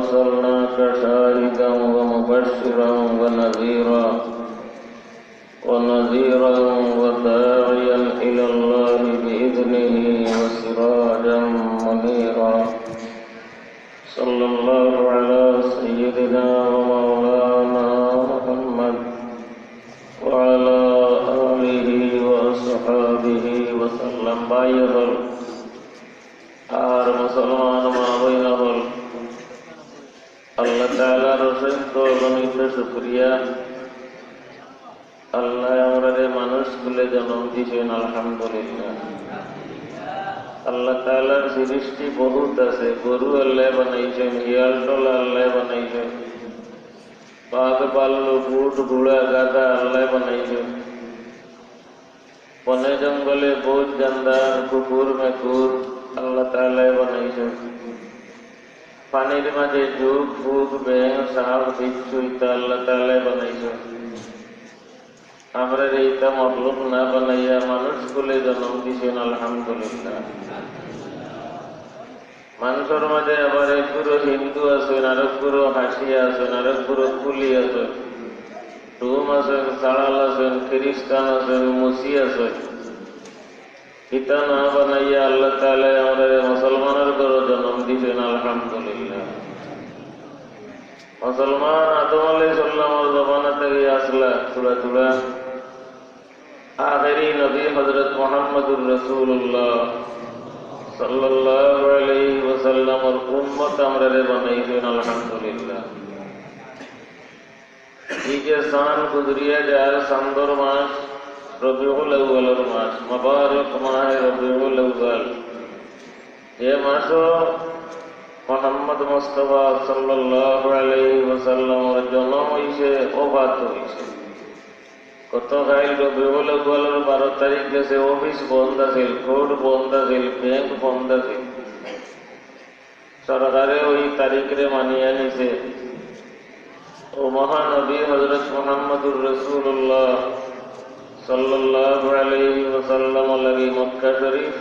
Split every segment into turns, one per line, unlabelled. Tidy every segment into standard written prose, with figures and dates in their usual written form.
أرسلناك شاهدا ومبشرا ونذيرا وداعيا إلى الله بإذنه وسراجا منيرا صلى الله على سيدنا ومولانا محمد وعلى آله وأصحابه وسلم بايغل আর মুসলমান মা বোনেরা হল আল্লাহ তাআলার অসংখ্য গণিত শুকরিয়া। আল্লাহ আমাদের মানুষগুলো জন্ম দিয়েছেন, আলহামদুলিল্লাহ। আল্লাহ তাআলার সৃষ্টি বহুত আছে। গরু আল্লাহ বানাইছেন, হিয়াল টোলা আল্লাহ বানাইছেন, বাঘ পাল্লু উট ঘোড়া গাধা আল্লাহ বানাইছেন, বনে জঙ্গলে বহুত জানদার কুকুর মেকুর আল্লাহ তাআলা বানাইছেন, পানির মাঝে যুগ ফুক ব্যাং সাপ বিচ্ছু ইতা আল্লাহ তাআলা বানাইছেন। আমরা এইটা মতলব না বানাইয়া মানুষ কুলে জন্ম দিয়েছেন, আলহামদুলিল্লাহ। মানুষের মাঝে আবার এক গুরু হিন্দু আছেন, আরেক গুরু হাসিয়া আছেন, আরেক গুরু কুলি আছেন, রুম আছেন, সাড়াল আছেন, খ্রিস্টান আছেন, মুসি আছেন। ইতা না বানাইয়া আল্লাহ তাআলা আমাদের মুসলমানের ঘরে জন্ম দিয়েছেন, আলহামদুলিল্লাহ। মুসলমান আদম আলাইহিস সালামের জমানা থেকে আসলা চূড়া চূড়া আখেরি নবী হযরত মুহাম্মদুর রাসূলুল্লাহ সাল্লাল্লাহু আলাইহি ওয়াসাল্লামের উম্মত আমরারে বানাইছেন, আলহামদুলিল্লাহ। এই যে শান গুজরিয়া যায় সুন্দর মাস রবিউল আউয়ালের মাস, মুবারক মাহে রবিউল আউয়াল। এ মাসও মুহাম্মদ মুস্তাফা সাল্লাল্লাহু আলাইহি ওয়াসাল্লামের জন্ম হইছে, ওফাত হইছে। কত গাইল রবিউল আউয়ালের 12 তারিখ গেছে, অফিস বন্ধ আছিল, কোর্ট বন্ধ আছিল, ব্যাংক বন্ধ আছিল। সরকারে ওই তারিখে মানিয়ে নিছে। ও মহানবী হযরত মুহাম্মদুর রাসূলুল্লাহ সাল্লাল্লাহু আলাইহি ওয়াসাল্লাম লাগি মক্কা শরীফ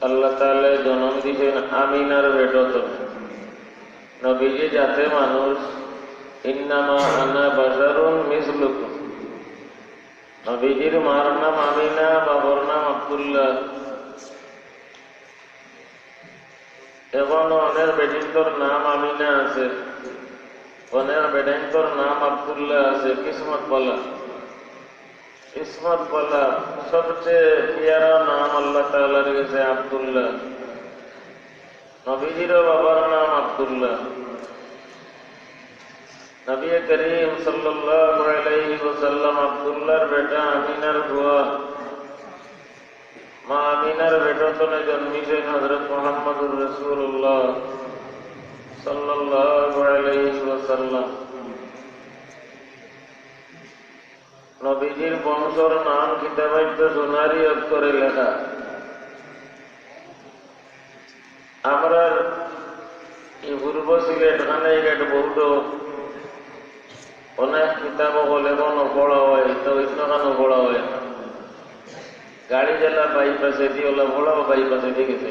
আল্লাহ তাআলা জন্ম দিয়েছেন আমিনার বেটত। নবীজি জাতে মানুষ, ইন্নামা আনা বাশারুন মিসলুকুম। নবীজির মার নাম আমিনা, বাবার নাম আব্দুল্লাহ। এখন অনেক বেটিন্তর নাম আমিনা আছে, অনেক বেটিন্তর নাম আব্দুল্লাহ আছে। কিসমত বলা, কিসমত বলা সবচেয়ে প্যারা নাম আল্লাহ তাআলার কাছে আব্দুল্লাহ। নবীজিরও বাবার নাম আব্দুল্লাহ। নবী করিম সাল্লাল্লাহু আলাইহি ওয়াসাল্লাম আব্দুল্লাহর বেটা আমিনার বুয়া মা আমিনার বেটতনে জন্মিছেন হযরত মুহাম্মদুর রাসূলুল্লাহ সাল্লাল্লাহু আলাইহি ওয়াসাল্লাম। নবীজির বংশর নাম কিতাবাইত সোনারি অক্ষরে লেখা। আমরা এই পূর্ব সিলেট খানাইঘাট বহুত অনেক কিতাব হলে এখনো পড়া হয়, তো ইন্নখানো পড়া হয় না। গাড়ি জেলা বাইপাসে দিয়ে ওলা পড়াও বাইপাসে দিয়ে গেছে,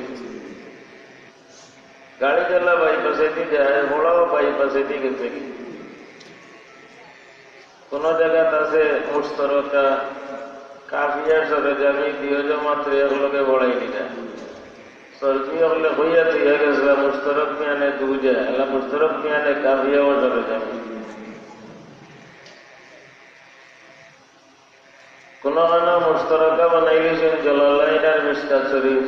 গাড়ি জেলা বাইপাসে দিয়ে যায় পড়াও বাইপাসে দিয়ে গেছে। কোন জায়গাতে আছে মুশতারাকা কাফিয়া সরজামি দিও জমাত এগুলোকে বড়াই দিলা সরজি হলে হইয়া দিয়ে গেছে মুশতারক মিয়ানে দুজা এলা মুশতারক মিয়ানে কাফিয়া ও সরজামি। কোন খানা মুশতারাকা বানাই গেছেন জালালাইন আর মিশকাত শরীফ,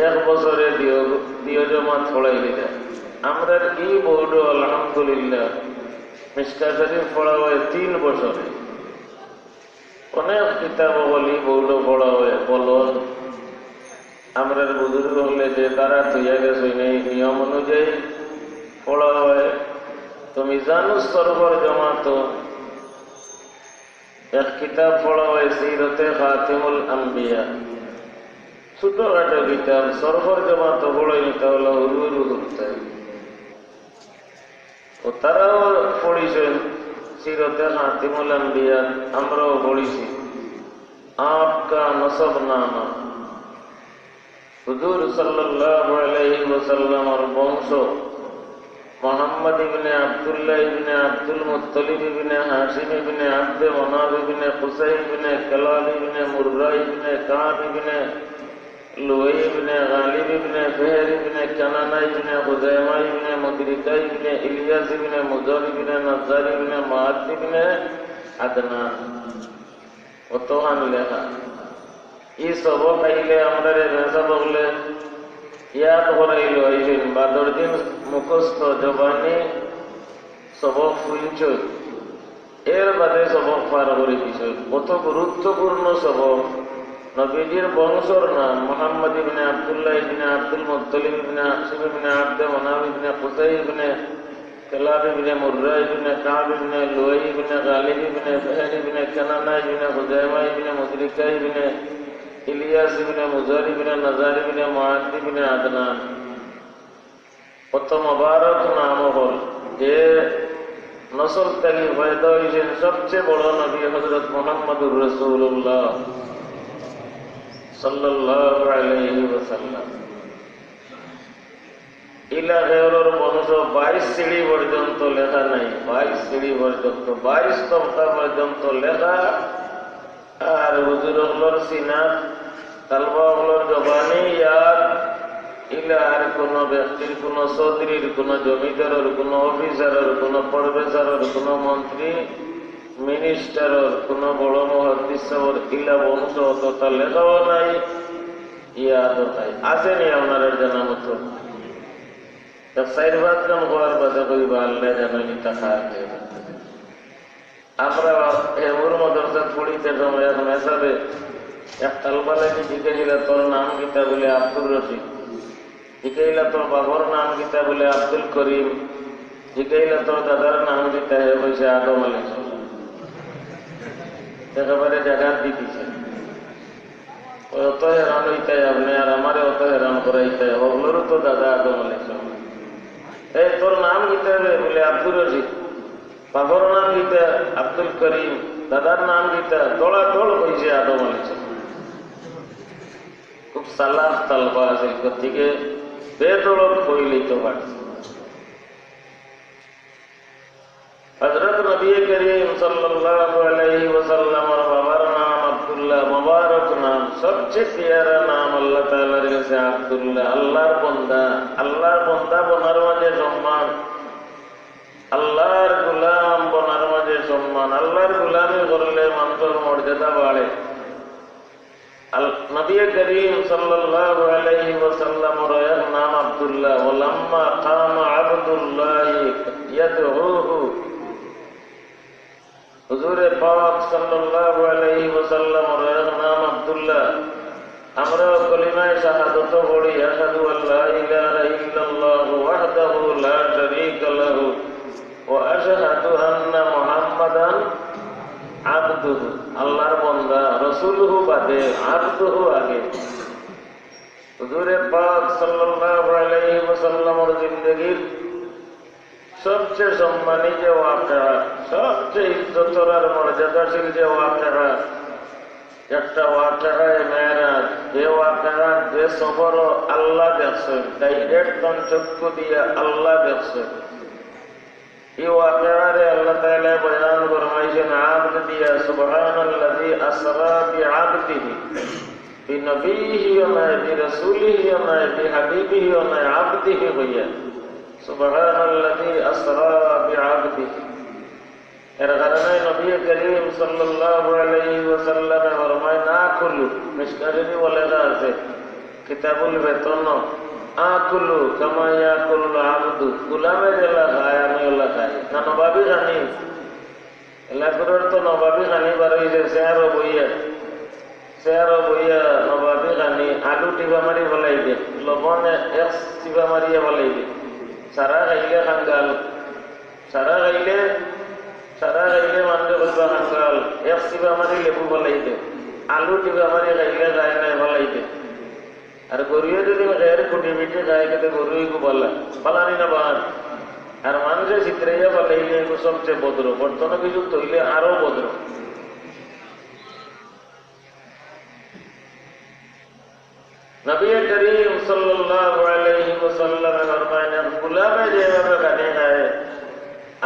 1 বছরে দিও জমাত পড়াই দিলা। আমরা কি বলব, আলহামদুলিল্লাহ মিশকাত শরীফ পড়া হয় 3 বছরে। অনেক কিতাব বলি বৌড পড়া হয় বলন। আমরা বুজুর্গ হলে যে তারা তুইয়া গেছে নেই নিয়ম অনুযায়ী পড়া হয়। তো মিজানুস সরোবর জমাত এক কিতাব পড়া হয় সিরতে খাতিমুল আম্বিয়া, ছোটখাটো কিতাব। সরোবর জমাত পড়াই নিতে হলো হুরু করতে। ও তারাও পড়িছেন সিরতে খাতিমুল আম্বিয়া, আমরাও পড়িছি। আপকা নসব নামা হুজুর সাল্লাল্লাহু আলাইহি ওয়াসাল্লামের বংশ মুহাম্মদ ইবনে আব্দুল্লাহ ইবনে আব্দুল মুত্তালিব ইবনে হাশিম ইবনে আব্দে মানাফ ইবনে কুসাই ইবনে কালাব ইবনে মুররা ইবনে কাব ইবনে লুয়াই ইবনে গালিব ইবনে ফিহর ইবনে কানানা ইবনে খুজাইমা ইবনে মুদরিকা ইবনে ইলিয়াস ইবনে মুজার ইবনে নাজ্জার ইবনে মাআদ ইবনে আদনান অতহান লেখা এই সব খাইলে আমরা ভেসা বললে ইয়াদ করাইল আইলেন বাদর দিন মুখস্থ জবানি সবক ফুলছ এর বাদে সবক পার করে দিছ কত গুরুত্বপূর্ণ সবক নবীজির বংশর নাম মুহাম্মদ ইবনে আব্দুল্লাহ ইবনে আব্দুল মুত্তালিব ইবনে হাশিম ইবনে আব্দে মানাফ ইবনে কুসাই ইবনে কালাব ইবনে মুররা ইবনে কাব ইবনে লুয়াই ইবনে গালিব ইবনে ফিহর ইবনে কানানা ইবনে খুজাইমা ইবনে মুদরিকা ইবনে ইলিয়াস ইবনে মুজার ইবনে নাজার ইবনে মুআদ ইবনে আদনান কত মুবারক নাম হল যে নসল থেকে পয়দা হয়েছেন সবচেয়ে বড় নবী হযরত মুহাম্মদুর রাসূলুল্লাহ সাল্লাল্লাহু আলাইহি ওয়াসাল্লাম। ইলা গেরর বংশ 22 সিঁড়ি পর্যন্ত লেখা নাই, 22 সিঁড়ি পর্যন্ত 22 তবকা পর্যন্ত লেখা। আর হুজুরগুলোর সিনাত তালবাগুলোর জবানি ইয়াদ ইলা আর কোন ব্যক্তির, কোন চৌধুরীর, কোন জমিদারের, কোন অফিসারের, কোন প্রফেসরের, কোন মন্ত্রী মিনিস্টারের, কোন বড় মুহাদ্দিস সাহেবের ইলা বংশ তথা লেখাও নাই, ইয়াদও নাই। আসেনি আপনার জানা মতো সাইরবাদ কাম হওয়ার বাদে কইবা আল্লাহ জানানি টাকা আছে। আমরা এমন মাদ্রাসা পড়িতে সময় এখন হিসাবে এক তালবালাকে জিজ্ঞাসিলা তোর নাম গীতা বলে আব্দুর রশিদ, জিজ্ঞাইলা তোর বাবার নাম গীতা বলে আব্দুল করিম, জিজ্ঞাইলা তোর দাদার নাম গীতা হে হয়েছে আদম আলাইহিস সালাম। একেবারে জায়গা দিতেছে। অত হেরান হইতাই আপনি আর আমারে অত হেরান করাইতাই, ওগুলোরও তো দাদা আদম আলাইহিস সালাম। এই তোর নাম গীতা বলে আব্দুর রশিদ, বাবার নাম গীতা আব্দুল করিম, দাদার নাম গীতা, দোড়া দোড় হয়েছে আদম আলাইহিস সালাম। খুব সালাহ তালবা আছে থেকে বেদরদ কইলেই পারছে। হযরত নবী করিম সাল্লাল্লাহু আলাইহি ওয়াসাল্লামের বাবার নাম আব্দুল্লাহ, মুবারক নাম, সবচেয়ে প্যারা নাম আল্লাহ তাআলার কাছে আব্দুল্লাহ। আল্লাহর বান্দা, আল্লাহর বান্দা বনার মাঝে সম্মান, আল্লাহর গোলাম বনার মাঝে সম্মান। আল্লাহর গোলামি করলে মানুষের মর্যাদা বাড়ে। নবী করিম সাল্লাল্লাহু আলাইহি ওয়াসাল্লামের নাম আব্দুল্লাহ। ওয়ালাম্মা কামা আবদুল্লাহ ইয়াদউহু, হুজুর পাক সাল্লাল্লাহু আলাইহি ওয়াসাল্লামের নাম আব্দুল্লাহ। আমরা কলিমায়ে শাহাদাত পড়ি, আশহাদু আল্লা ইলাহা ইল্লাল্লাহু ওয়াহদাহু লা শারীকা লাহু ওয়া আশহাদু আন্না মুহাম্মাদান আবদুহু। আল্লাহর বান্দা, রাসূলুহু বাদে আবদুহু আগে। হুজুর পাক সাল্লাল্লাহু আলাইহি ওয়াসাল্লামের জিন্দেগীর সবচেয়ে সম্মানী যে ওয়াকিয়া, সবচেয়ে ইজ্জতের আর মর্যাদাশীল যে ওয়াকিয়া, একটা ওয়াকিয়ায়ে মেরাজ, যে ওয়াকিয়া যে সফর আল্লাহ দেখছেন, ডাইরেক্ট চক্ষু দিয়ে আল্লাহ দেখছেন। এই ওয়াকিয়ারে আল্লাহ তাআলা বয়ান ফরমাইছেন আবদ দিয়া, সুবহানাল্লাযী আসরা বিআবদিহি বিনবিয়িহি ওয়া বিরাসূলিহি ওয়া বিহাবিবিহি ওয়া আবদিহি হইয়া সুবহানাল্লাযী আসরা বিআবদিহি। এর কারণে নবী করিম সাল্লাল্লাহু আলাইহি ওয়াসাল্লাম ফরমায় না খুলু, মিশকারি বলে আছে কিতাবুল বেতন, আকুলু কামা ইয়াকুলুল আবদু, গোলামে যেলা খায় আমি ওলা খাই না। নবাবি খানি এলাকার তো নবাবি খানি বার হয়েছে, চেয়ারও বইয়া নবাবি খানি আলু টিপা মারি বলাই দে, লবণে এক চিপা মারিয়া বলাই দে। সারা খাইলে খাঙ্গাল, সারা খাইলে মানুষে বলবা খাঙ্গাল, এক চিপা মারি লেবু বলাই দে, আলু টিপা মারি খাইলে খায় নাই বলাই দে। আর গরুয়ে যদি খেয়ে খুঁটি মিটি খায় কিন্তু গরুই বলা পালানি না বান। আর মানুষের চিত্রাইয়া পালাইলে এগুলো সবচেয়ে ভদ্র, বর্তমানে কিছু তৈলে আরো ভদ্র। নবী করিম সাল্লাল্লাহু আলাইহি ওয়াসাল্লাম ওয়াসাল্লামে ফরমাইলেন গোলামে যেভাবে গানি খায়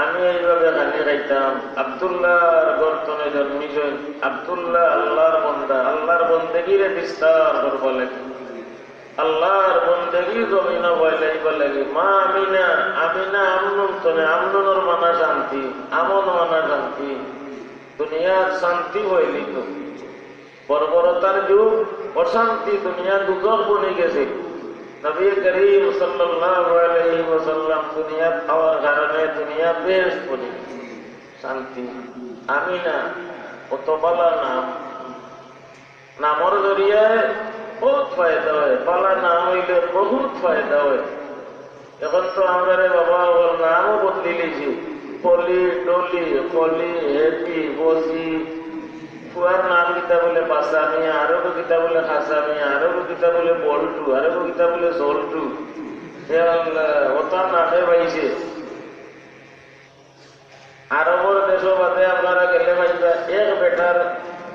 আমি এইভাবে গানি খাইতাম। আব্দুল্লাহর গর্তনে জন্মিছেন, আব্দুল্লাহ আল্লাহর বন্দা, আল্লাহর বন্দেগিরে বিস্তার করব লাগে, আল্লাহর বন্দেগি জমিন বয়লাইব লাগে। মা আমিনা, আমিনা আমনুন তনে, আমনুনের মানা শান্তি, আমন মানা শান্তি, দুনিয়ার শান্তি হইলি তো বর্বরতার যুগ, অশান্তি, দুনিয়া দুর্যোগ বনে গেছে। নবী করিম সাল্লাল্লাহু আলাইহি ওয়াসাল্লাম দুনিয়া খাওয়ার কারণে দুনিয়া বেশ বনে শান্তি। আমিনা কত বালা নাম, নামর জরিয়ায় বহুত ফায়দা হয়, বালা নাম হইলে বহুত ফায়দা হয়। এখন তো আমরা বাবা নামও বদলি লিছি, কলি ডলি, কলি হেপি বসি, ফুয়ার নাম কিতা বলে বাসামি, আরো কিতা বলে খাসামি, আরো কিতা বলে বল্টু, আরো কিতা বলে জল্টু, ওটা নামে পাইছে। আরবর দেশ বাদে আপনারা গেলে পাইবা এক বেটার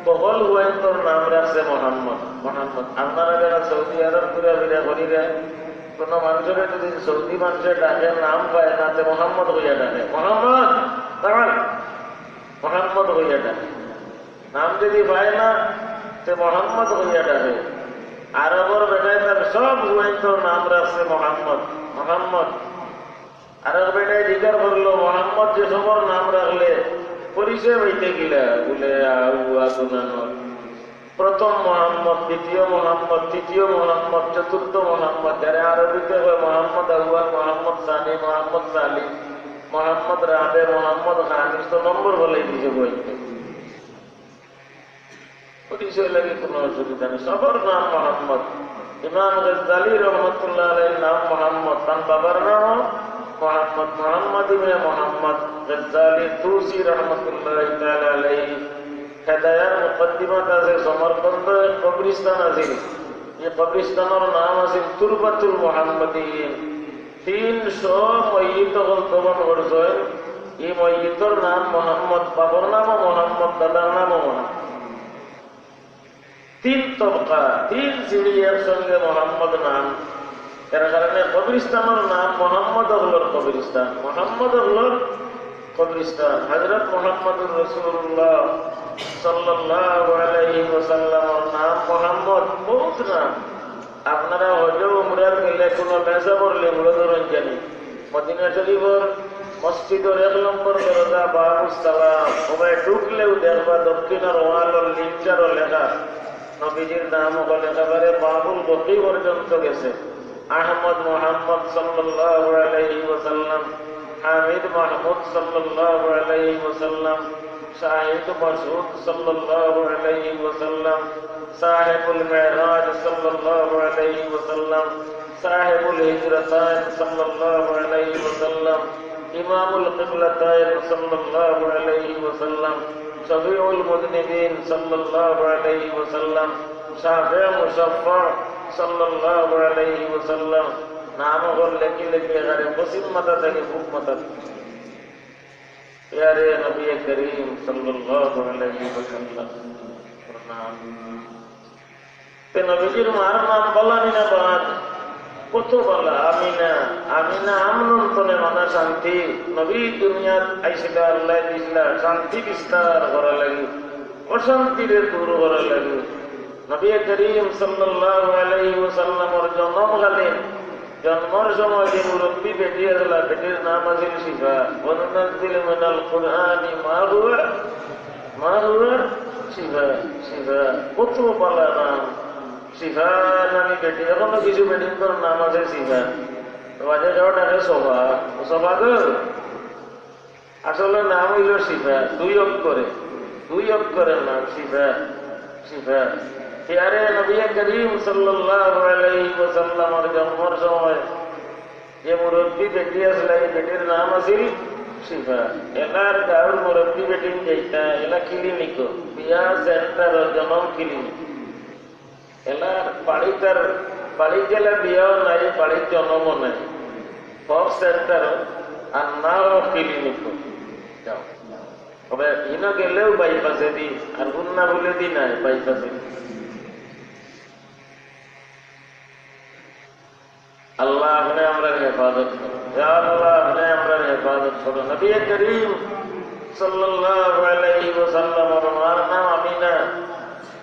কবল হুয়েন তোর নাম রাখছে মোহাম্মদ। মোহাম্মদ আপনারা যারা সৌদি আরব ঘুরা ফিরা করিলে কোন মানুষের যদি সৌদি মানুষের ডাকে নাম পায় না, তে মোহাম্মদ হইয়া ডাকে, মোহাম্মদ দাঁড়ান, মোহাম্মদ হইয়া ডাকে। নাম যদি পায় না তে মোহাম্মদ হইয়া ডাকে। আরবর বেটায় তার সব হুয়েন তোর নাম রাখছে মোহাম্মদ, মোহাম্মদ। আরব বেটায় জিজ্ঞার করলো মোহাম্মদ যে সবর নাম রাখলে পরিচয় হইতে গিলা, বলে প্রথম মোহাম্মদ, দ্বিতীয় মোহাম্মদ, তৃতীয় মোহাম্মদ, চতুর্থ মোহাম্মদ। যারা আরবিতে হয় মোহাম্মদ আউয়াল, মোহাম্মদ সানি, মোহাম্মদ সালিম, মোহাম্মদ রাবে, মোহাম্মদ হানিস, তো নম্বর বলেই দিছে বইতে। পরিচয় লাগে কোনো অসুবিধা নেই, সবর নাম মোহাম্মদ। ইমাম গজ্জালি রহমতুল্লাহ আলাইহির নাম মোহাম্মদ, তার বাবার নাম মোহাম্মদ, মোহাম্মদ ইবনে মোহাম্মদ গজ্জালি তুসি রহমতুল্লাহ তাআলা আলাইহি। হেদায়ার মুকদ্দিমাত আছে, সমরকন্দ এক কবরিস্তান আছে, এই কবরিস্তানের নাম আছে তুরবাতুল মুহাম্মদিন। 300 ময়িত তখন করছে, এই ময়িতর নাম মোহাম্মদ, বাবার নামও মোহাম্মদ, দাদার নামও মোহাম্মদ। 3 তবকা, 3 সিঁড়ি একসঙ্গে মোহাম্মদ নাম। এর কারণে কবরিস্তানের নাম মোহাম্মদ হলোর কবরিস্তান, মোহাম্মদ হলোর কবরিস্তান। হযরত মুহাম্মদুর রাসূলুল্লাহ সাল্লাল্লাহু আলাইহি ওয়াসাল্লামের নাম মোহাম্মদ, বহুত নাম। আপনারা হজ উমরার গেলে কোনো মেসা পড়লে মুড়ো ধরুন জানি, মদিনা শরীফের মসজিদের 1 নম্বর দরজা বাবুস সালাম, ওখানে ঢুকলেও দেখবা দক্ষিণের ওয়ালের লিংচারও লেখা নবীজির নাম ওখানে একেবারে বাবুল বকি পর্যন্ত গেছে। আহমদ মোহাম্মদ সাল্লাল্লাহু আলাইহি ওয়াসাল্লাম, হামিদ মাহমুদ সাল্লাল্লাহু আলাইহি ওয়াসাল্লাম, শাহিদ মাসউদ সাল্লাল্লাহু আলাইহি ওয়াসাল্লাম, সাহেবুল মেরাজ সাল্লাল্লাহু আলাইহি ওয়াসাল্লাম, সাহেবুল হিজরাতাইন সাল্লাল্লাহু আলাইহি ওয়াসাল্লাম, ইমামুল কিবলাতাইন সাল্লাল্লাহু আলাইহি ওয়াসাল্লাম, শফিউল মুযনিবিন সাল্লাল্লাহু আলাইহি ওয়াসাল্লাম, শাফি মুশাফফা সাল্লাল্লাহু আলাইহি ওয়াসাল্লাম। নাম হল লেখি লেখি এগারে পশ্চিম মাথা থেকে পূব মাথা। প্যারে নবী করিম সাল্লাল্লাহু আলাইহি ওয়াসাল্লাম নাম, তে নবীজির মার নাম বলানি না বাদ কত বলা। আমিনা, আমিনা আমনুন তনে মানা শান্তি। নবী দুনিয়াত আইসিলা, আল্লাহ দিছিলা শান্তি বিস্তার করা লাগে, অশান্তিরে দূর করা লাগে। নবী করিম সাল্লাল্লাহু আলাইহি ওয়াসাল্লামের জন্মকালীন জন্মের সময় যে মুরব্বী বেটি আসলা, বেটির নাম আছিল শিফা। ওয়ানুনাজ্জিলু মিনাল কুরআনি মা হুয়া শিফা। শিফা কত বলা নাম, শিফা নামি বেটি। এখনো কিছু বেটির নাম আছে শিফা, বাজে যাওয়া ডাকে সোফা। সোফা তো আসলে নাম হইল শিফা, 2 অক্ষরের নাম শিফা। শিফা প্যারে নবী করিম সাল্লাল্লাহু আলাইহি ওয়াসাল্লামের জন্মের সময় যে মুরব্বী বেটি আসলে, এই বেটির নাম আছিল শিফা। এলার গাঁর মুরব্বী বেটি যেটা, এলা ক্লিনিক, বিয়া সেন্টার, জনম ক্লিনিক। এলার বাড়িটার বাড়ি গেলে বিয়াও নাই, বাড়ির জন্মও নাই, সব সেন্টার আর না ক্লিনিক। তবে ইনো গেলেও বাইপাসে দি, আর গুন্না বলে দি নাই বাইপাসে। আল্লাহ আপনি আমরা হেফাজত করুন, আল্লাহ আপনি আমরা হেফাজত করুন। নবী করিম সাল্লাল্লাহু আলাইহি ওয়াসাল্লামের মার নাম আমিনা,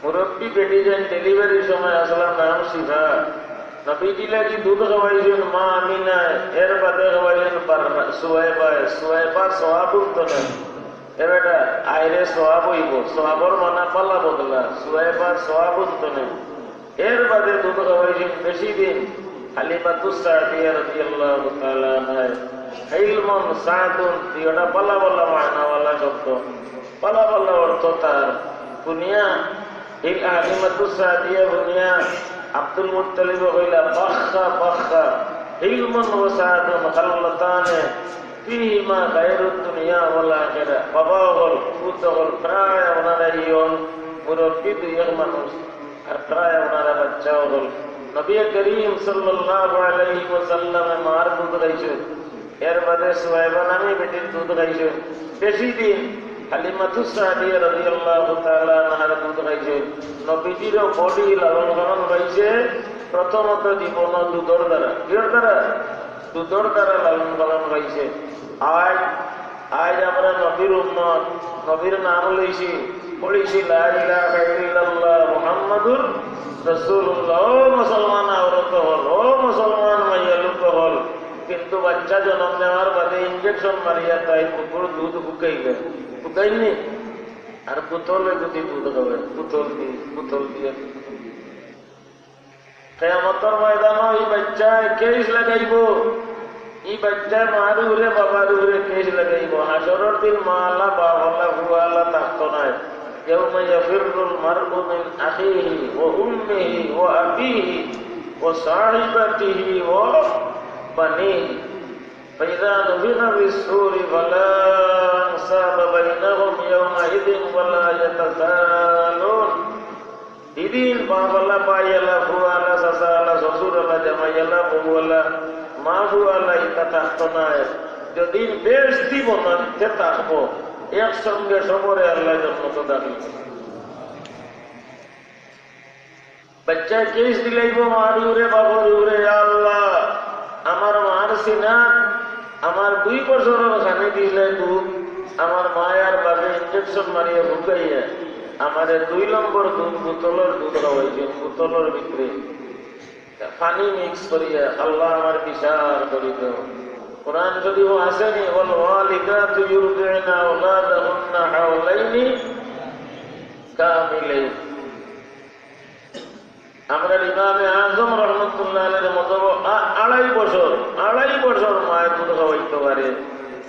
মুরব্বী বেটি যেন ডেলিভারির সময় আসলাম নাম শিফা। নবীজি লাগি দুধ খাওয়াইছেন মা আমিনা, এর বাদে খাওয়াইলেন সুয়াইবা। সুয়াইবা সোয়াব উঠত না, এ বেটা আইরে সোয়াব হইব, সোয়াবর মানা পাল্লা বদলা, সুয়াইবা সোয়াব উঠত না। এর বাদে দুধ খাওয়াইছেন বেশি দিন হালিমাতুস সাদিয়া রাদিয়াল্লাহু তাআলা আনহা। ইলমুন সাদুন দিওটা পাল্লা পাল্লা মানাওয়ালা শব্দ, পাল্লা পাল্লা অর্থ তার। দুনিয়া এই হালিমাতুস সাদিয়া দুনিয়া আব্দুল মুত্তালিব কইলা বাখা বাখা ইলমুন ওয়া সাদুন খাল্লাতানে ফিহিমা গায়রুদ দুনিয়া ওয়াল আখিরা। বাবা হল পুত হল প্রায় ওনারা ইয়ন মুরব্বী দুই মানুষ, আর প্রায় ওনারা বাচ্চাও হল। নবী করিম সাল্লাল্লাহু আলাইহি ওয়াসাল্লাম মার দুধ খাইছেন, এর বাদে সুহাইবা নামে বেটির দুধ খাইছেন বেশি দিন। হালিমাতুস সাদিয়া রাদিয়াল্লাহু তাআলা আনহার দুধ খাইছেন। নবীজির বডি লালন পালন হয়েছে প্রথমত জীবন দুধর দ্বারা। কির দ্বারা? দুধর দ্বারা লালন পালন হয়েছে। আজ আজ আমরা নবীর উম্মত, নবীর নাম লইছি, পড়িছি লা ইলাহা ইল্লাল্লাহ মুহাম্মাদুর রাসূলুল্লাহ। ও মুসলমান আওরত হল, ও মুসলমান মাইয়া লোক হল, কিন্তু বাচ্চা জন্ম নেওয়ার বাদে ইঞ্জেকশন মারিয়া তাই কুকুর দুধ শুকাইবে, শুকাইনি আর পুতলে যদি দুধ খাবে, পুতল দিয়ে কিয়ামতের ময়দানে এই বাচ্চায় কেস লাগাইব, এই বাচ্চায় মার উরে বাবার উরে কেস লাগাইব। হাসরের দিন মা আল্লাহ বাপ আল্লাহ বুয়া আল্লাহ থাকতো নাই। يوم يفر المرء من أخيه وأمه وأبيه وصاحبته وبنيه فإذا نفخ في الصور فلا أنساب بينهم يومئذ ولا يتساءلون। এদিন বাবালা পাইয়ালা ফুয়ালা চাচালা শ্বশুরালা জামাইয়ালা বউয়ালা মা ফুয়ালা ইটা থাকতো নাই। যেদিন বেশ দিব না সে থাকবো একসঙ্গে সবরে আল্লাহ জন্মত দাঁড়িয়ে। বাচ্চায় কেস দিলাইব মার উরে বাবর উরে, আল্লাহ আমার মার সিনা আমার 2 বছরের খানে দিলে দুধ, আমার মায়ার বাপে ইঞ্জেকশন মারিয়ে ঢুকাইয়া আমাদের 2 নম্বর দুধ বোতলের দুধ খাওয়াইছেন, বোতলের ভিতরে পানি মিক্স করিয়া। আল্লাহ আমার বিচার করিত। কোরআন শরীফ আসেনি ওয়াল ওয়ালিদাতু ইউরদি'না আওলাদাহুন্না হাওলাইনি কামিলাইন। আমরা ইমামে আজম রাহমাতুল্লাহ আলাইহির মতো 2.5 বছর মায়ের দুধ খাওয়াইতে পারে।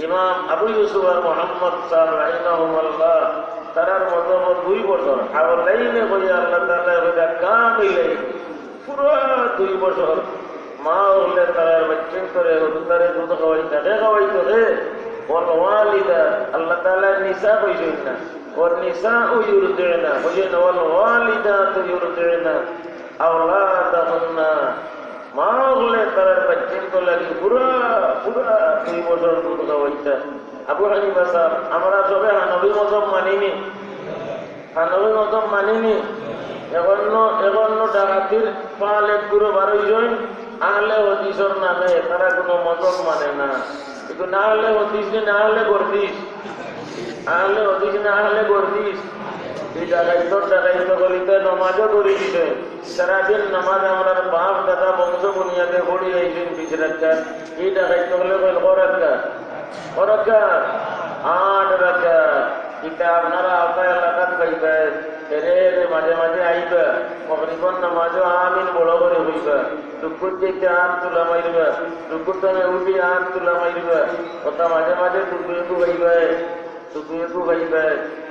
ইমাম আবু ইউসুফ আর মুহাম্মদ সাহেব রাহিমাহুল্লাহ তারার মতো 2 বছর হাওলাইনে কইয়া আল্লাহ তাআলা কইয়া কামিলাইন, পুরো 2 বছর মা হলে তারার বাচ্চা করে তারে দুধ খাওয়াইতে খাওয়াইতো রে। ওয়াল ওয়ালিদা আল্লাহ তাআলা নিসা কইছেন না, ওর নিসা ইউরদি'না কইছেন ওয়াল ওয়ালিদাতু ইউরদি'না আওলাদাহুন্না। মা হলে তারার বাচ্চা তো লাগি পুরা 2 বছর দুধ খাওয়াইতে। আবু হানিফা সাহেব আমরা সবে হানবী মজহব মানিনি, হানবী মজহব মানিনি। এখনো ডাকাতির পাল এক গুরু 12 জন আহলে হদিসের নামে তারা কোনো মজহব মানে না। কিন্তু না হলে হদিস না হলে গর্দিস, আহলে হদিস না হলে গর্দিস। এই ডাকাইত গলিতে নমাজও করে দিতে। সারাদিন নামাজ আমরা বাপ দাদা বংশ বুনিয়াদে পড়ি আইছেন 20 রাকাত। এই ডাকাইত হলে করাক্কা 8 রাকাত। এটা আপনারা আপনার এলাকাত পাইবে, এর মাঝে মাঝে আইবে। মগরিবন নামাজও আমিন বড় করে হইবে। রুকুর যেতে হাত তুলা মাইরবে, রুকুর টানে উঠি হাত তুলা মাইরবে। ওটা মাঝে মাঝে টুকু গাইবে, টুকু গাইবে।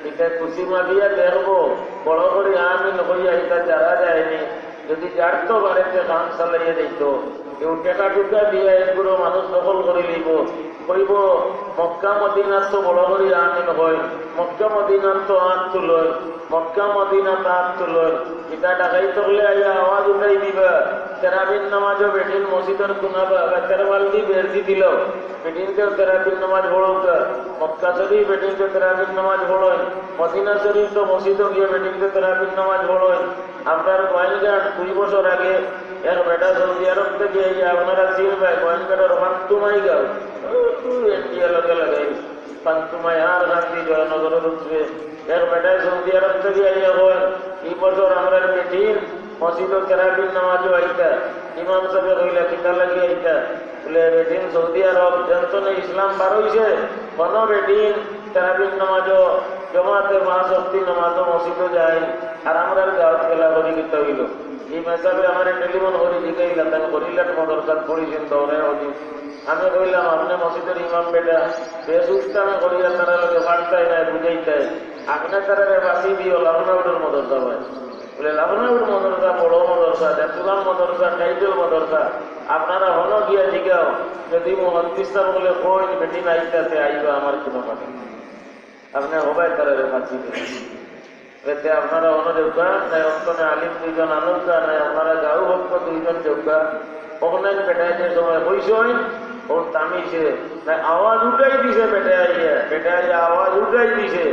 এটা খুশি মাগিয়া দেখবো বড় করে আমিন হইয়া এটা যারা যায়নি। যদি জানতো বাড়িতে কাম চালাইয়া দিত, কেউ টেকা টুকা দিয়ে একগুলো মানুষ দখল করে লিব, কইব মক্কা মদিনার তো বড় করে আমিন হয়, মক্কা মদিনার তো আট তুলয়, মক্কা মদিনা তার তুলয়। এটা ডাকাই তকলে আইয়া আওয়াজ উঠাই দিবা। তেরাবিন নামাজও বেটিন মসজিদের গুনাবা তেরবালদি বেরদি দিল, বেটিনকেও তেরাবিন নামাজ পড়ৌকা। মক্কা শরীফ বেটিনকে তেরাবিন নামাজ পড়য়, মদিনা শরীফ তো মসজিদও গিয়ে বেটিনকে তেরাবিন নামাজ পড়য়। আপনার গোয়াইনঘাট 2 বছর আগে এক বেটা সৌদি আরব থেকে আপনারা চিন ভাই কয়েন বেটার ফান্তুমাই গাও ইন্ডিয়া লগে লাগাই ফান্তুমাই আর গান্ধী জয়নগরের উঠবে এক বেটায় সৌদি আরব থেকে আইয়া হয় এই বছর আমরা বেটির মসজিদ কেরাবিন নামাজও আইতা ইমাম সাহেব কইলা কিতা লাগি আইতা বলে বেটিন সৌদি আরব যন্ত্রণে ইসলাম বার হইছে কোনো বেটিন কেরাবিন নামাজও জমাতে মহাশক্তি নামাজও মসজিদও যায় আর আমরা গাঁত খেলা করি কিতা হইল এই মেসাবে আমার টেলিফোন করি জিগাইলা তাই করিলাট মদরকার পড়িছেন দৌড়ে হদি আমি কইলাম আপনি মসজিদের ইমাম বেটা বেশ উস্তামে করিয়া তারা লোকে বাড়তাই নাই বুঝাইতাই আপনি তারা বাসি দিও লাভনাউডের মদরসা হয় বলে লাভনাউড মদরসা বড় মদরসা পুরান মদরসা টাইটেল মদরসা আপনারা হলো গিয়া জিগাও যদি মহাদিস্তার বলে কই বেটি নাইতাতে আইবা আমার কোনো কথা আপনি হবাই তারা বাসি এতে আপনারা অন্য যোগ্যা নাই অন্তনে আলিম দুইজন আনুকা নাই আপনারা গাও ভক্ত দুইজন যোগ্যা ওখানে বেটায় যে সময় হইসই ওর তামিছে আওয়াজ উঠাই দিছে বেটায় আওয়াজ উঠাই দিছে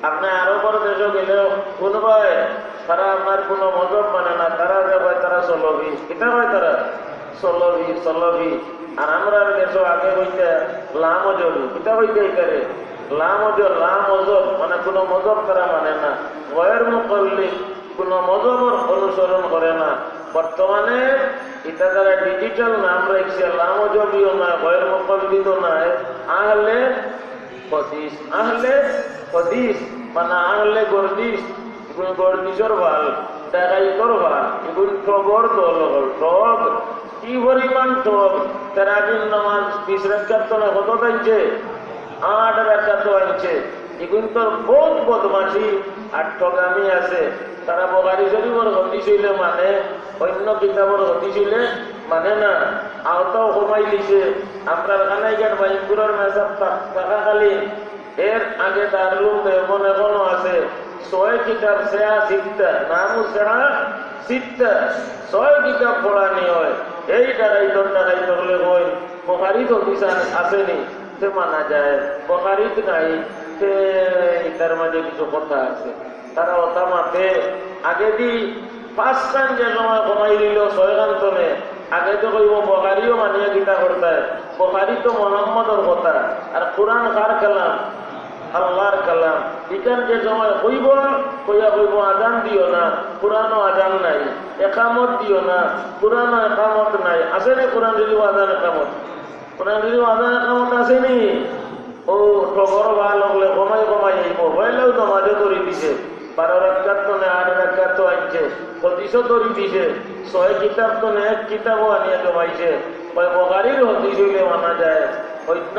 আপনি আরো বড় দেশে গেলেও শুনবাই তারা আপনার কোনো মজব মানে না তারা কয় তারা সলভি কিতা কয় তারা সলভি আর আমরা দেশ আগে হইতে লামজবি কিতা হইতে এখানে লামজব মানে কোনো মজব তারা মানে না গয়ের মুকল্লিদ কোনো মজবর অনুসরণ করে না বর্তমানে এটা তারা ডিজিটাল নাম রাখছে লামজবিও না গয়ের মুকল্লিদও নাই আহলে হদিস মানে আহলে গর্দিসর ভাল ডাকাইতর ভাল এগুলো ঠগর দল হল ঠগ কি পরিমাণ ঠগ তেরাবিন নামাজ 20 রাকাত তো না কত আনছে 8 রাকাত তো আনছে এগুলো তো বহুত বদমাশি আর ঠগামি আছে তারা বুখারী শরীফের হদিস হইলে মানে অন্য কিতাবের হদিস হইলে মানে না আওতাও কমাই লিছে আমরা কানাইঘাট বাইকুরের মেসাব টাকা খালি এর আগে দারুল এমন এখনো আছে 6 কিতাব সেয়া সিদ্ধা নামও সেয়া সিদ্ধা 6 কিতাব পড়ানি হয় এই ডাকাইতর হলে হয় বুখারীত হদিস আসেনি সে মানা যায় বুখারীত নাই সে তার মাঝে কিছু কথা আছে তারা ওটা মাতে আগে দি 5 খান যে সময় কমাই দিল 6 খান তনে আগে তো কইব বুখারীও মানিয়া গীতা করতে বুখারী তো মুহাম্মদের কথা আর কুরআন কার কালাম আল্লাহর কালাম ইকান যে সময় কইব আজান দিও না কুরআনও আজান নাই একামত দিও না কুরআনও একামত নাই আসেনি কুরআন দিও আজান একামত আসেনি ও ঠগর ভাল হলে কমাই আইব হইলেও তো মাঝে ধরে দিছে 12 রাকাত তো না 8 রাকাত তো আনছে 25 ধরে দিছে 6 কিতাব তো না 1 কিতাবও আনিয়ে জমাইছে ওই বুখারীর হদিস হইলে মানা যায় অন্য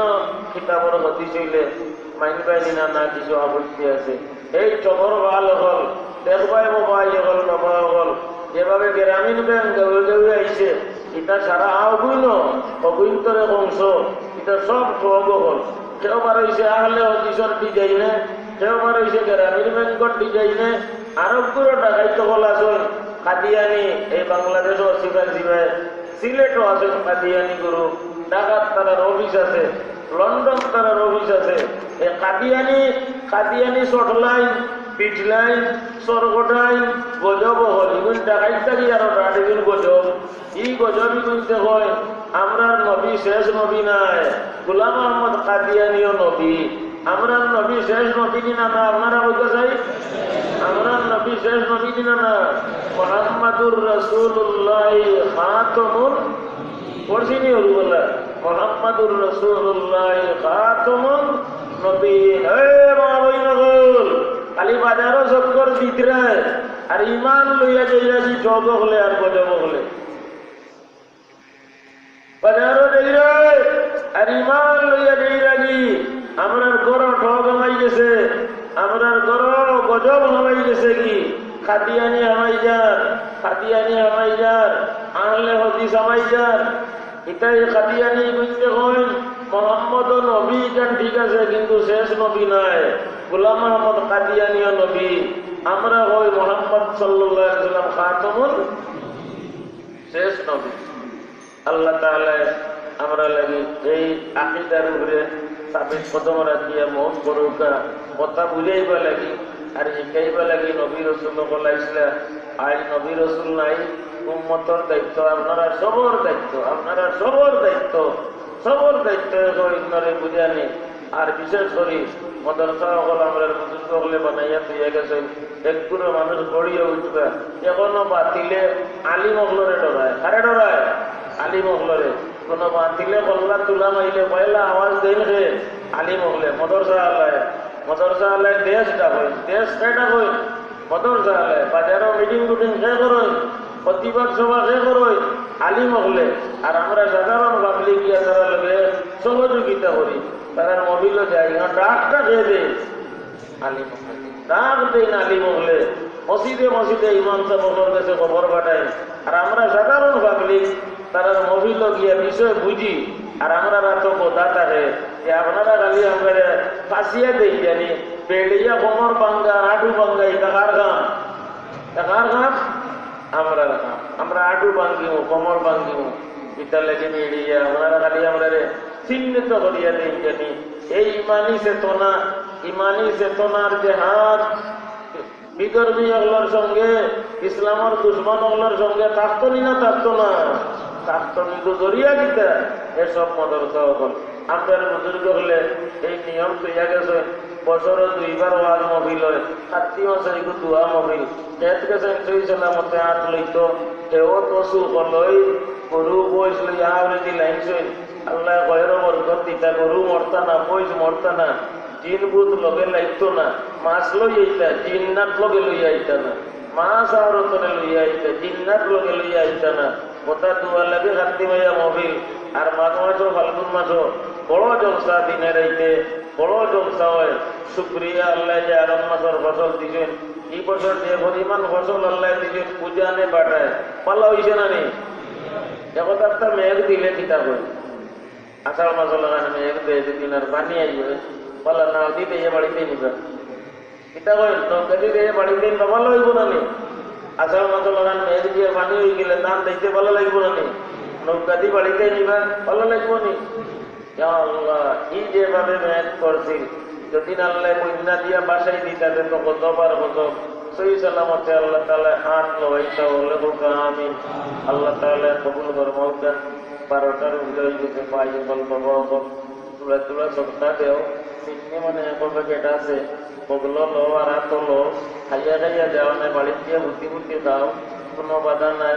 কিতাবের হদিস হইলে মাইনবাই না কিছু আপত্তি আছে এই ঠগর ভাল হল দেখবাই মোবাইল হল নবা হল যেভাবে গ্রামীণ ব্যাংক গাঁৱে আইছে এটা সারা অগুইন্তরে অংশ এটা সব ঠগ হল কেউ বার হয়েছে আহলে হদিসর ডিজাইনে কেউ বার হয়েছে গ্রামীণ ব্যাংকর ডিজাইনে আরবগুলো ডাকাইতে হল আসুন কাদিয়ানি এই বাংলাদেশ সিলেটও আছেন কাদিয়ানি গুরু ঢাকার তারার অফিস আছে লন্ডন তারার অফিস আছে এই কাদিয়ানি শর্টলাইন পিটলাইন সরগোটাইন গজব হল এগুলো ডাকাইতে গিয়ে আরো ডাকিগুলো গজব এই গজবই গুনতে হয় আমরা নবী শেষ নবী নাই গোলাম মোহাম্মদ কাদিয়ানিও নবী আমরা নবী শেষ নবী দিনা না আপনারা বলতে চাই আমরা নবী শেষ নবী দিনা না মুহাম্মাদুর রাসূলুল্লাহ খাতামুন পড়ছিনি ওর বলা মুহাম্মাদুর রাসূলুল্লাহ খাতামুন নবীন নগর খালি বাজারও সবকর দিতরা আর ইমান লইয়া যাইয়াছি ঠগ হলে আর গজব হলে বাজারও যাইরা আর ইমান লইয়া যাইরাগি আমরার ঘর ঠগ হামাই গেছে আমরার ঘর গজব হামাই গেছে কি খাদিয়ানি হামাই যার আহলে হদিস হামাই যার এটাই খাদিয়ানি বুঝতে হয় মোহাম্মদ নবী যান ঠিক আছে কিন্তু শেষ নবী নাই গোলাম মোহাম্মদ কাদিয়ানিও নবী আমরা হই মোহাম্মদ সাল্লাল্লাহু আলাইহি ওয়াসাল্লাম খাতামুল শেষ নবী আল্লাহ তাআলা আমরা লাগি এই আকীদার উপরে সাবিত কদম রাখিয়া মোহ করুকা কথা বুঝাইবা লাগি আর শিখাইবা লাগি নবী রাসূল কলাইছিলা আজ নবী রাসূল নাই উম্মতর দায়িত্ব, আপনারা সবর দায়িত্ব, আপনারা সবর দায়িত্ব, সবর দায়িত্ব ইগনরে বুঝানি। আর বিশেষ করে মদরসা হল আমরা বুজুর্গ হলে বানাইয়া দিয়ে গেছেন, একগুলো মানুষ গড়িয়ে উঠবে। এখনো বাতিলে আলিম হলরে ডরায়, কারে ডরায়? আলিম হলরে। কোন বাতিলে কল্লা তুলা মাইলে পয়লা আওয়াজ দেন রে আলিম হলে। মদরসা আল্লাহ, মদরসা আল্লাহ দেশ ডাকই, দেশ কে ডাকই? মদরসা আল্লাহ। বাজারও মিটিং টুটিং কে করই? প্রতিবাদ সভা কে করই? আলিম হলে। আর আমরা সাধারণ পাবলিক গিয়া তারা লগে সহযোগিতা করি, তারা মোবিলও যাই ডাকটা খেয়ে দেয় আলিম, ডাক দেয় না আলিম হলে। মসজিদে মসজিদে ইমাম সাহেবের কাছে খবর পাঠায়, আর আমরা সাধারণ পাবলিক তারা মোবিল গিয়া বিষয় বুঝি। আর আমরা রাতো কথা থাকে যে আপনারা খালি আমরা ফাঁসিয়া দেই জানি, বেড়িয়া কোমর বাঙ্গা আটু বাঙ্গা, এটা কার গান? কার গান? আমরা গান। আমরা আটু ভাঙ্গিব, কোমর ভাঙ্গিব, এটা লেগে বেড়িয়া আপনারা খালি আমরা চিহ্নিত করিয়া দেই জানি। এই ইমানি চেতনা, ইমানি চেতনার যে হাত বিধর্মী অগলার সঙ্গে, ইসলামের দুশ্মন অগলার সঙ্গে থাকতনি না, থাকতো না, থাকতো কিন্তু জড়িয়া দিতে এসব মদরসা হল। আপনার বুজুর্গ হলে এই নিয়ম তৈয়া গেছে, বছরে 2 বার ওয়াজ মহিল হয়, কার্তিক মাসে এগুলো দোয়া মহিল। খেত গেছেন সেই মতে হাত লইত, কেউ পশু কলই গরু বইস লই আহরে দি লাইনছেন। আল্লাহ কয়ের বরকত দিতা, গরু মরতা না, বইস মরতা না, জিন বুধ লগে লাগতো না, মাছ লই আইতা, জিন্নাত লগে লই আইতা না, মাছ আর তরে লই আইতা, জিন্নাত লগে লই আইতা না। কথা দোয়া লাগে কার্তিক মাইয়া মহিল। আর মাঘ মাসও ফাল্গুন মাসও বড় জলসা, দিনে রাইতে বড় জলসা হয়। শুক্রিয়া আল্লাহ যে আগাম মাসের ফসল দিছেন, এই বছর যে পরিমাণ ফসল আল্লাহ দিছেন পূজা নে পাঠায়, পাল্লা হইছে না নি? এখন একটা মেঘ দিলে কিতা কই, আষাঢ় মাস লাগানে মেঘ দেয়, দুদিন আর পানি আইবে, পাল্লা না দিতে বাড়িতে নিবে, কিতা কই নৌকা দিতে বাড়িতে নিবা, ভালো হইব না নি? আষাঢ় মাস লাগান মেঘ দিয়ে পানি হয়ে গেলে ধান দিতে ভালো লাগব না নি? নৌকা দিয়ে বাড়িতে নিবা, ভালো লাগবো নি? আল্লাহ এই যেভাবে মেঘ করছি, যদি আল্লাহ বন্যা দিয়া বাসাই দিতে তো কতবার হতো। সহি সালামতে আল্লাহ তাআলা হাত লইতা হলে আমিন। আল্লাহ তাআলা কবুল করবেন। 12টার উঠে গেছে, পাই গল্প তুলা তুলা সবটা দেও সিন্নি মানে এক প্যাকেট আছে, ওগুলো লো আর হাত লো, খাইয়া খাইয়া যাও না, বাড়ির দিয়ে বুদ্ধি বুদ্ধি দাও, কোনো বাধা নাই।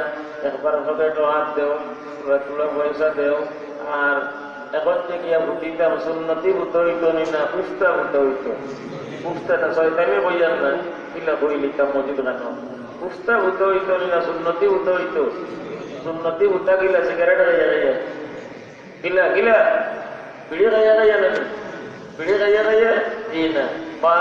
একবার প্যাকেটও হাত দেও, তুলা তুলা পয়সা দেও। আর এখন যে গিয়া বুদ্ধিতাম সুন্নতি ভূত হইত নি না, উস্তা ভূত হইত। উস্তাটা শয়তানি বইয়ার না, কিলা বই লিখতাম মজিদ গান, উস্তা ভূত হইত নি না, সুন্নতি ভূত হইত। সুন্নতি ভূতা গিলা সিগারেট খাইয়া খাইয়া, গিলা গিলা বিড়ি খাইয়া খাইয়া নাকি, বিড়ি খাইয়া খাইয়া ই না, বা